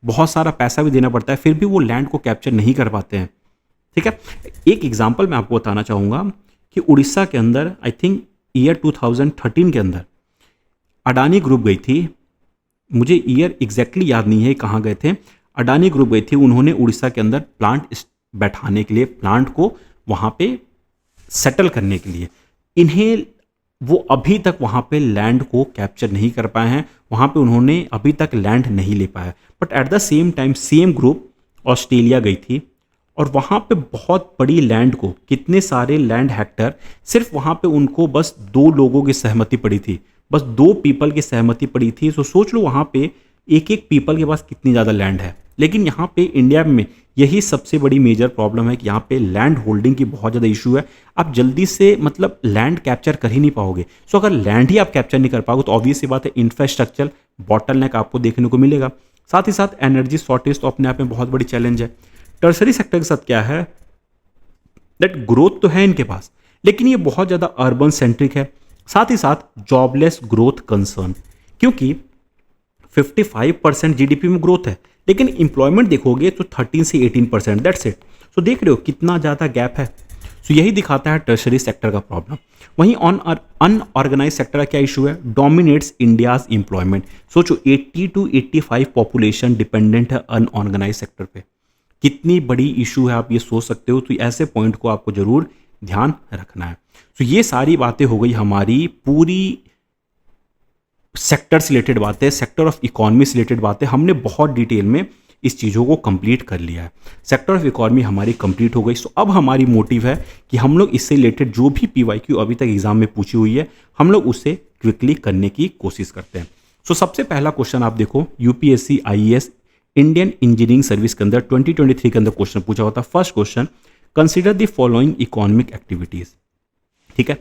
बहुत सारा पैसा भी देना पड़ता है, फिर भी वो लैंड को कैप्चर नहीं कर पाते हैं। ठीक है, एक एग्जाम्पल मैं आपको बताना चाहूँगा कि उड़ीसा के अंदर आई थिंक ईयर 2013 के अंदर अडानी ग्रुप गई थी, मुझे ईयर एग्जैक्टली याद नहीं है कहाँ गए थे, अडानी ग्रुप गई थी, उन्होंने उड़ीसा के अंदर प्लांट बैठाने के लिए, प्लांट को वहाँ पे सेटल करने के लिए, इन्हें वो अभी तक वहाँ पे लैंड को कैप्चर नहीं कर पाए हैं, वहाँ पे उन्होंने अभी तक लैंड नहीं ले पाया। But at the same time same group Australia गई थी और वहाँ पे बहुत बड़ी लैंड को, कितने सारे लैंड हेक्टर, सिर्फ वहाँ पे उनको बस 2 लोगों की सहमति पड़ी थी, बस 2 पीपल की सहमति पड़ी थी। तो सोच लो वहाँ पे एक एक पीपल के पास कितनी ज़्यादा लैंड है। लेकिन यहाँ पे इंडिया में यही सबसे बड़ी मेजर प्रॉब्लम है कि यहाँ पे लैंड होल्डिंग की बहुत ज़्यादा इशू है। आप जल्दी से मतलब लैंड कैप्चर कर ही नहीं पाओगे। सो अगर लैंड ही आप कैप्चर नहीं कर पाओगे तो ऑब्वियस सी बात है इंफ्रास्ट्रक्चर बॉटलनेक आपको देखने को मिलेगा। साथ ही साथ एनर्जी शॉर्टेज तो अपने आप में बहुत बड़ी चैलेंज है। टर्सरी सेक्टर के साथ क्या है, दैट ग्रोथ तो है इनके पास, लेकिन ये बहुत ज़्यादा अर्बन सेंट्रिक है। साथ ही साथ जॉबलेस ग्रोथ कंसर्न, क्योंकि 55% जीडीपी में ग्रोथ है, लेकिन इंप्लॉयमेंट देखोगे तो 13 से 18%, दैट्स इट। सो देख रहे हो कितना ज़्यादा गैप है। सो यही दिखाता है टर्शरी सेक्टर का प्रॉब्लम। वहीं अनऑर्गेनाइज सेक्टर का क्या इशू है, डोमिनेट्स इंडियाज एम्प्लॉयमेंट। सोचो 80 to 85 पॉपुलेशन डिपेंडेंट है अनऑर्गेनाइज सेक्टर पे। कितनी बड़ी इशू है आप ये सोच सकते हो। तो ऐसे पॉइंट को आपको जरूर ध्यान रखना है। तो ये सारी बातें हो गई हमारी पूरी सेक्टर से रिलेटेड बातें, सेक्टर ऑफ इकोनॉमी से रिलेटेड बातें। हमने बहुत डिटेल में इस चीज़ों को कंप्लीट कर लिया है। सेक्टर ऑफ इकोनॉमी हमारी कंप्लीट हो गई। सो अब हमारी मोटिव है कि हम लोग इससे रिलेटेड जो भी पीवाईक्यू अभी तक एग्जाम में पूछी हुई है, हम लोग उससे क्विकली करने की कोशिश करते हैं। सो सबसे पहला क्वेश्चन आप देखो, UPSC IAS Indian engineering service के अंदर 2023 के अंदर क्वेश्चन पूछा होता। First question, consider the following economic activities. ठीक है,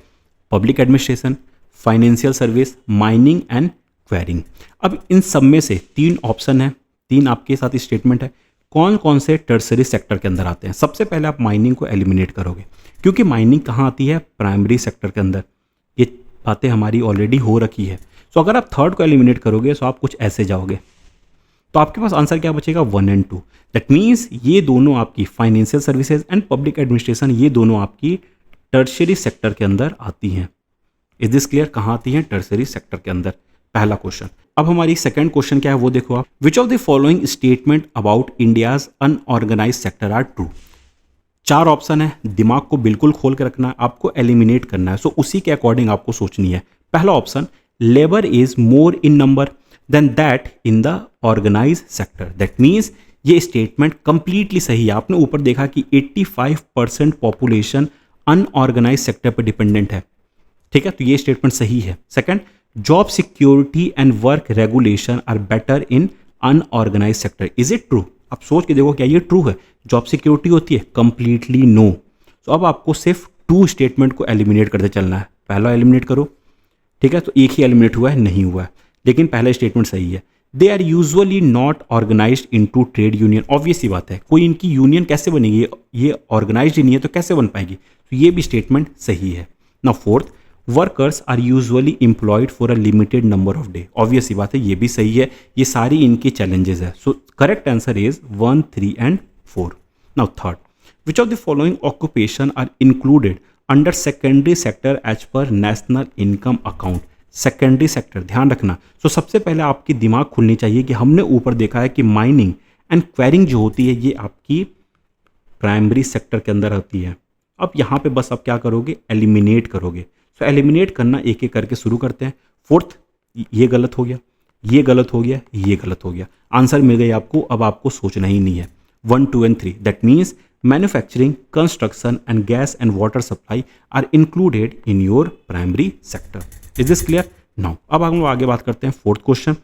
public administration, financial service, mining and quarrying. अब इन सब में से 3 ऑप्शन है, 3 आपके साथ स्टेटमेंट है, कौन कौन से टर्सरी सेक्टर के अंदर आते हैं। सबसे पहले आप माइनिंग को एलिमिनेट करोगे, क्योंकि माइनिंग कहाँ आती है, प्राइमरी सेक्टर के अंदर। ये बातें हमारी ऑलरेडी हो रखी है। सो अगर आप थर्ड को एलिमिनेट करोगे तो आप कुछ ऐसे जाओगे, तो आपके पास आंसर क्या बचेगा, 1 and 2। दैट मीन्स ये दोनों आपकी financial services and public administration, ये दोनों आपकी टर्शरी सेक्टर के अंदर आती हैं। इज दिस क्लियर, कहाँ आती हैं, टर्सरी सेक्टर के अंदर। पहला क्वेश्चन। अब हमारी सेकंड क्वेश्चन क्या है वो देखो आप, which of the following statement about India's unorganise sector are true. 4 option है, दिमाग को बिल्कुल खोल के रखना है, आपको एलिमिनेट करना है। सो उसी के अकॉर्डिंग आपको सोचनी है। पहला option, labour is more in number than that in the organise sector. That means ये स्टेटमेंट कंप्लीटली सही है। आपने ऊपर देखा कि 85% पॉपुलेशन अनऑर्गेनाइज सेक्टर पर डिपेंडेंट है। ठीक है, तो ये स्टेटमेंट सही है। Second, job security and work regulation are better in unorganise sector. Is it true? आप सोच के देखो क्या ये ट्रू है? जॉब सिक्योरिटी होती है, कंप्लीटली नो। तो अब आपको सिर्फ 2 स्टेटमेंट को एलिमिनेट करते चलना है। पहला एलिमिनेट करो, ठीक है, तो एक ही एलिमिनेट हुआ है, नहीं हुआ है, लेकिन पहला स्टेटमेंट सही है। They are usually not organised into trade union. Obvious सी बात है, कोई इनकी यूनियन कैसे बनेगी, ये ऑर्गेनाइज्ड ही नहीं है तो कैसे बन पाएगी। तो ये भी स्टेटमेंट सही है। Now fourth, workers are usually employed for a limited number of day. Obvious सी बात है, ये भी सही है। ये सारी इनकी चैलेंजेस है। So correct answer is 1, 3 and 4। Now third, which of the following occupation are included under secondary sector as पर national income account. Secondary sector, ध्यान रखना। सो सबसे पहले आपकी दिमाग खुलनी चाहिए कि हमने ऊपर देखा है कि माइनिंग एंड क्वेरिंग जो होती है ये आपकी प्राइमरी सेक्टर के अंदर होती है। अब यहाँ पे बस आप क्या करोगे, एलिमिनेट करोगे। सो एलिमिनेट करना एक एक करके शुरू करते हैं। फोर्थ, ये गलत हो गया, ये गलत हो गया, ये गलत हो गया। आंसर मिल गई आपको। अब आपको सोचना ही नहीं है। 1, 2 and 3, that means manufacturing, construction and gas and water supply are included in your primary sector. Is this clear? Now अब हम आगे बात करते हैं। Fourth question,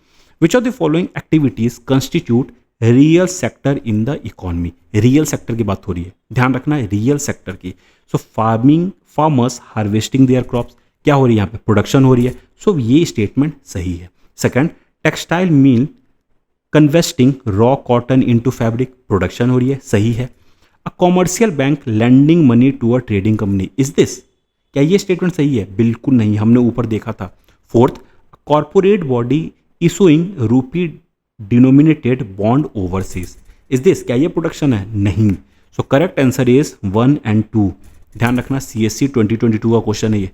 which of the following activities constitute real sector in the economy. Real sector की बात हो रही है, ध्यान रखना है, रियल सेक्टर की। So farming, farmers harvesting their crops, क्या हो रही है यहाँ पे, प्रोडक्शन हो रही है। सो ये स्टेटमेंट सही है। Second, textile mill converting raw cotton into fabric, production हो रही है, सही है। A commercial bank lending money to a trading company, is this, क्या ये स्टेटमेंट सही है? बिल्कुल नहीं, हमने ऊपर देखा था। फोर्थ, कॉर्पोरेट बॉडी इशूइंग रूपी denominated bond overseas. Is this, क्या ये प्रोडक्शन है? नहीं। सो करेक्ट आंसर इज 1 एंड 2। ध्यान रखना, CSC 2022 का क्वेश्चन है ये,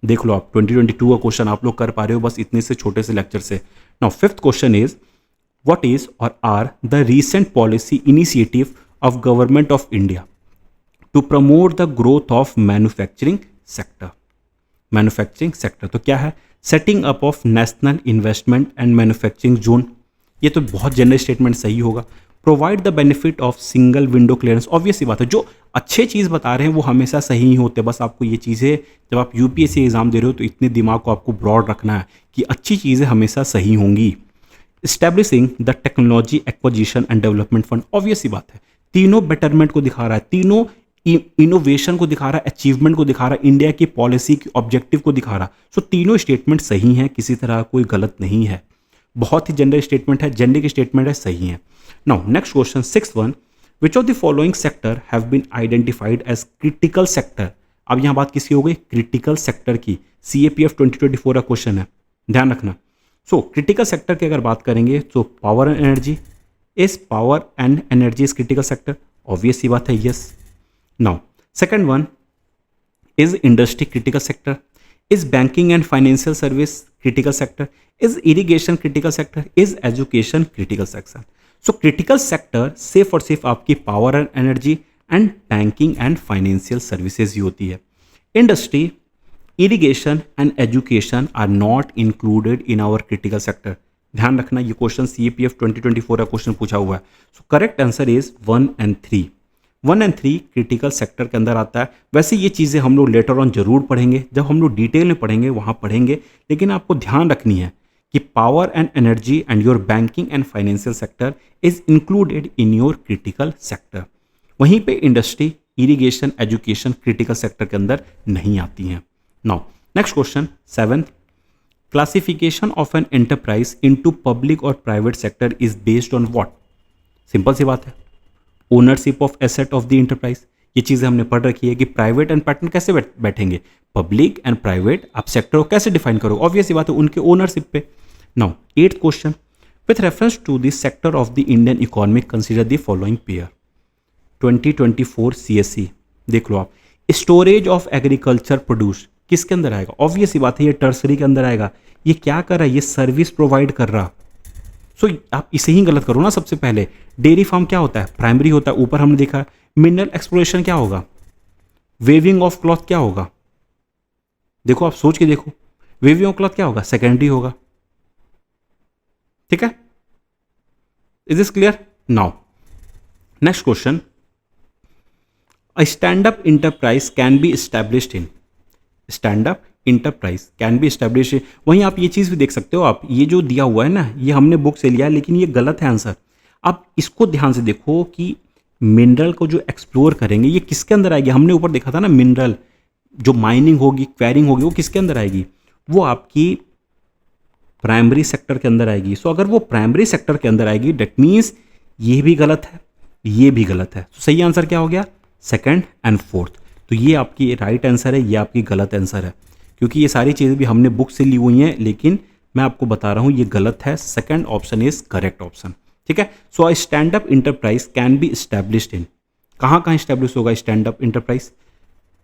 देख लो आप 2022 का क्वेश्चन आप लोग कर पा रहे हो बस इतने से छोटे से लेक्चर से। Now fifth question is what is or are the recent policy initiative of government of India to promote the growth of manufacturing sector. Manufacturing sector तो क्या है? Setting up of national investment and manufacturing zone, ये तो बहुत general statement सही होगा। Provide the benefit of single window clearance, obvious सी बात है, जो अच्छे चीज़ बता रहे हैं वो हमेशा सही ही होते हैं। बस आपको ये चीज़ें, जब आप UPSC एग्जाम दे रहे हो तो इतने दिमाग को आपको ब्रॉड रखना है कि अच्छी चीज़ें हमेशा सही होंगी। Establishing the technology acquisition and development fund, obvious सी बात है, तीनों बेटरमेंट को दिखा रहा है, तीनों इनोवेशन को दिखा रहा है, अचीवमेंट को दिखा रहा है, इंडिया की पॉलिसी की ऑब्जेक्टिव को दिखा रहा है। सो तीनों स्टेटमेंट सही हैं, किसी तरह कोई गलत नहीं है, बहुत ही जनरल स्टेटमेंट है, जेनेरिक स्टेटमेंट है, सही है। Now next question, sixth one, which of the following sector have been identified as critical sector. अब यहां बात किसकी हो गई? क्रिटिकल सेक्टर की। CAPF 2024 का क्वेश्चन है, ध्यान रखना। सो क्रिटिकल सेक्टर की अगर बात करेंगे तो power and energy, is power and energy is critical sector, obvious सी बात है, yes. Now second one, is industry critical sector, is banking and financial service critical sector, is irrigation critical sector, is education critical sector. So critical sector सिर्फ और सिर्फ आपकी power and energy and banking and financial services ही होती है। Industry, irrigation and education are not included in our critical sector. ध्यान रखना, ये क्वेश्चन CAPF 2024 का क्वेश्चन पूछा हुआ है। So correct answer is 1 and 3। 1 and 3 critical sector के अंदर आता है। वैसे ये चीज़ें हम लोग लेटर ऑन जरूर पढ़ेंगे, जब हम लोग डिटेल में पढ़ेंगे वहाँ पढ़ेंगे, लेकिन आपको ध्यान रखनी है कि power and energy and your banking and financial sector is included in your critical sector. वहीं पे industry, irrigation, education critical sector के अंदर नहीं आती हैं। Now next question, seventh, classification of an enterprise into public और private sector is based on what? Simple सी बात है, ownership of asset of the enterprise. ये चीज़ें हमने पढ़ रखी है कि प्राइवेट एंड पार्टनर कैसे बैठेंगे, पब्लिक एंड प्राइवेट, आप सेक्टर को कैसे डिफाइन करोगे? ऑब्वियस सी बात है, उनके ओनरशिप पे। Now eighth question, with reference to the sector of the Indian economy consider the following pair. 2024 CSC देख लो आप, स्टोरेज ऑफ एग्रीकल्चर प्रोड्यूस किसके अंदर आएगा? ऑब्वियस सी बात है, ये टर्सरी के अंदर आएगा। ये क्या कर रहा है? ये सर्विस प्रोवाइड कर रहा। सो आप इसे ही गलत करो ना। सबसे पहले डेयरी फार्म क्या होता है? प्राइमरी होता है, ऊपर हमने देखा। मिनरल एक्सप्लोरेशन क्या होगा? वेविंग ऑफ क्लॉथ क्या होगा? देखो आप सोच के देखो, वेविंग ऑफ क्लॉथ क्या होगा? सेकेंडरी होगा। ठीक है, is this clear? Now next question, a stand up enterprise can be established in. Stand up enterprise can B establish. वहीं आप ये चीज़ भी देख सकते हो, आप ये जो दिया हुआ है ना, ये हमने बुक से लिया है, लेकिन ये गलत है आंसर। आप इसको ध्यान से देखो कि मिनरल को जो एक्सप्लोर करेंगे ये किसके अंदर आएगी? हमने ऊपर देखा था ना, मिनरल जो माइनिंग होगी, क्वेरिंग होगी, वो किसके अंदर आएगी? वो आपकी प्राइमरी सेक्टर के अंदर आएगी। सो अगर वो प्राइमरी सेक्टर के अंदर आएगी, डेट मीन्स ये भी गलत है, ये भी गलत है। तो सही आंसर क्या हो गया? Second and fourth. तो ये आपकी राइट आंसर है, ये आपकी गलत आंसर है, क्योंकि ये सारी चीज़ें भी हमने बुक से ली हुई हैं, लेकिन मैं आपको बता रहा हूँ ये गलत है। Second option is correct option. ठीक है, so a stand up enterprise can be established in, कहाँ कहाँ स्टैब्लिश होगा stand up enterprise?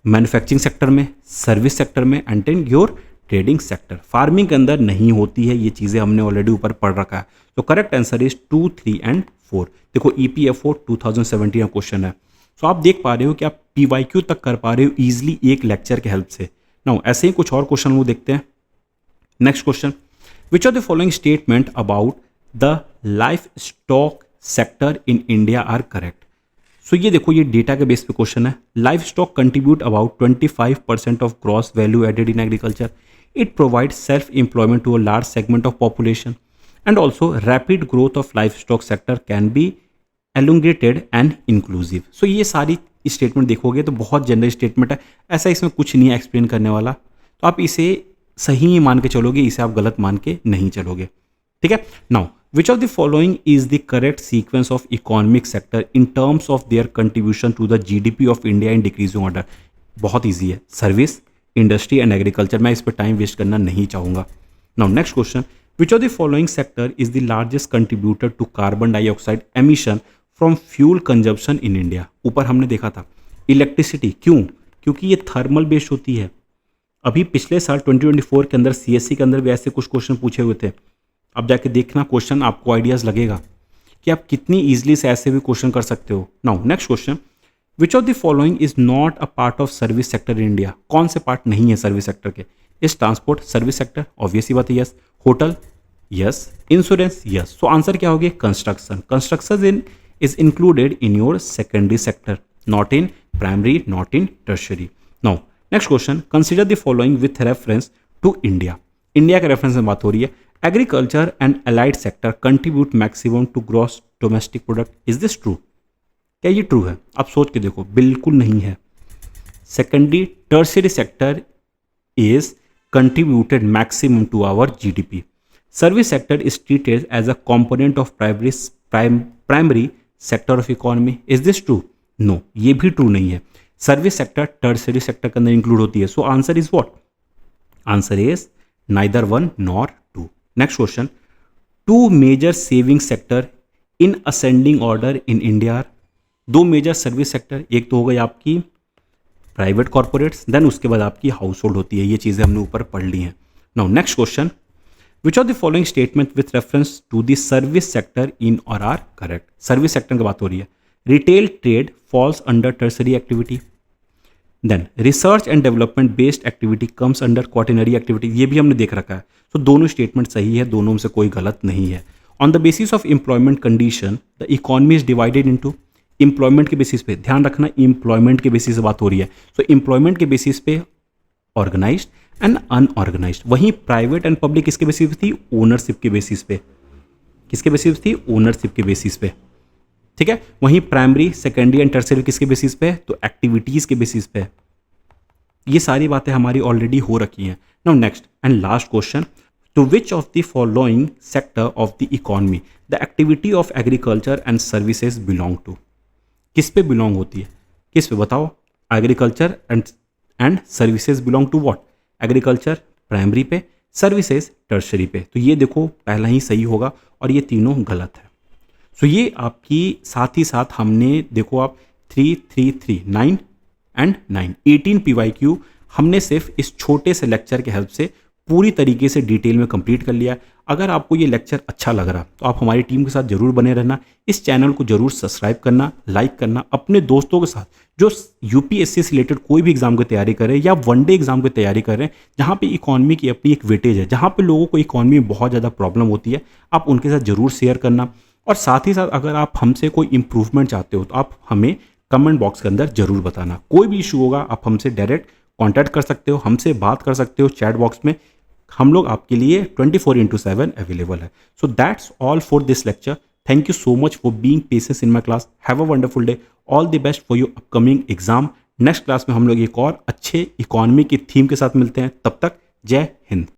Manufacturing sector में, सर्विस सेक्टर में, and in your trading sector. Farming के अंदर नहीं होती है, ये चीज़ें हमने ऑलरेडी ऊपर पढ़ रखा है। तो करेक्ट आंसर इज 2, 3 एंड 4। देखो EPFO 2017 का क्वेश्चन है। सो आप देख पा रहे हो कि आप PYQ तक कर पा रहे हो ईजिली एक लेक्चर के हेल्प से। नाउ ऐसे ही कुछ और क्वेश्चन वो देखते हैं। Next question, which of the following statement about the life stock sector in India are correct? So ये देखो, ये डेटा के बेस पे क्वेश्चन है। Life stock contribute about 25% of gross value added in agriculture. It provide self employment to a large segment of population and also rapid growth of life stock sector can be elongated and inclusive. So ये सारी statement देखोगे तो बहुत general statement है, ऐसा इसमें कुछ नहीं है एक्सप्लेन करने वाला। तो आप इसे सही ही मान के चलोगे, इसे आप गलत मान के नहीं चलोगे। ठीक है, now which of the following is the correct sequence of economic sector in terms of their contribution to the GDP of India in decreasing order? बहुत ईजी है, सर्विस, इंडस्ट्री एंड एग्रीकल्चर। मैं इस पर टाइम वेस्ट करना नहीं चाहूँगा। Now next question, which of the following sector is the largest contributor to carbon dioxide emission from fuel consumption in India. ऊपर हमने देखा था इलेक्ट्रिसिटी, क्यों? क्योंकि ये थर्मल बेस्ड होती है। अभी पिछले साल 2024 के अंदर सीएससी के अंदर भी ऐसे कुछ क्वेश्चन पूछे हुए थे। अब जाके देखना क्वेश्चन, आपको आइडियाज़ लगेगा कि आप कितनी ईजिली से ऐसे भी क्वेश्चन कर सकते हो। Now next question, which of the following is not a part of service sector in India. कौन से पार्ट नहीं है सर्विस सेक्टर के? इस ट्रांसपोर्ट सर्विस सेक्टर, ऑब्वियस ही बात है yes. Hotel yes. Insurance yes. So answer क्या हो गया? Construction. Construction is included in your secondary sector, not in primary, not in tertiary. Now next question, consider the following with reference to India. India के reference में बात हो रही है। Agriculture and allied sector contribute maximum to gross domestic product. Is this true? क्या ये true है? आप सोच के देखो, बिल्कुल नहीं है। Secondary tertiary sector is contributed maximum to our GDP. Service sector is treated as a component of primary sector of economy. Is this true? No, ये भी ट्रू नहीं है। सर्विस सेक्टर टर्शियरी सेक्टर के अंदर इंक्लूड होती है। So answer is what? Answer is neither one nor two. Next question, two major saving sector in ascending order in India. दो major service sector, एक तो हो गई आपकी प्राइवेट कॉर्पोरेट्स, देन उसके बाद आपकी हाउस होल्ड होती है। ये चीज़ें हमने ऊपर पढ़ ली हैं। Now next question, which of the following statement with reference to the service sector in और आर करेक्ट। सर्विस सेक्टर की बात हो रही है। Retail trade falls under tertiary activity, then research and development based activity comes under quaternary activity. ये भी हमने देख रखा है। तो दोनों स्टेटमेंट सही है, दोनों में से कोई गलत नहीं है। On the basis of employment condition the economy is divided into. Employment के बेसिस पे, ध्यान रखना एम्प्लॉयमेंट के बेसिस से बात हो रही है। सो एम्प्लॉयमेंट के बेसिस पे ऑर्गेनाइज्ड एंड अनऑर्गेनाइज्ड। वहीं प्राइवेट एंड पब्लिक किसके बेसिस पे थी? ओनरशिप के बेसिस पे। किसके बेसिस पे थी? ओनरशिप के बेसिस पे। ठीक है। वहीं प्राइमरी, सेकेंडरी एंड टर्शियरी किसके बेसिस पे? तो एक्टिविटीज के बेसिस पे। ये सारी बातें हमारी ऑलरेडी हो रखी हैं। Now next and last question, to which of the following sector of the economy the activity of agriculture and services belong to. किस पे बिलोंग होती है? किस पे बताओ? Agriculture and services belong to what? Agriculture primary पे, services tertiary पे। तो ये देखो पहला ही सही होगा और ये तीनों गलत है। सो ये आपकी साथ ही साथ हमने देखो आप 3, 3, 3, 9 एंड 9 18 PYQ हमने सिर्फ इस छोटे से लेक्चर के हेल्प से पूरी तरीके से डिटेल में कंप्लीट कर लिया। अगर आपको ये लेक्चर अच्छा लग रहा तो आप हमारी टीम के साथ जरूर बने रहना। इस चैनल को जरूर सब्सक्राइब करना, लाइक करना। अपने दोस्तों के साथ जो यूपीएससी से रिलेटेड कोई भी एग्जाम की तैयारी कर रहे हैं या वनडे एग्जाम की तैयारी कर रहे हैं, जहाँ पे इकोनॉमी की अपनी एक वेटेज है, जहाँ पे लोगों को इकोनॉमी में बहुत ज़्यादा प्रॉब्लम होती है, आप उनके साथ जरूर शेयर करना। और साथ ही साथ अगर आप हमसे कोई इंप्रूवमेंट चाहते हो तो आप हमें कमेंट बॉक्स के अंदर जरूर बताना। कोई भी इशू होगा आप हमसे डायरेक्ट कॉन्टैक्ट कर सकते हो, हमसे बात कर सकते हो चैट बॉक्स में। हम लोग आपके लिए 24/7 अवेलेबल है। So that's all for this lecture. Thank you so much for being patience in my class. Have a wonderful day. All the best for your upcoming exam. Next class में हम लोग एक और अच्छे इकोनॉमी की theme के साथ मिलते हैं। तब तक जय हिंद।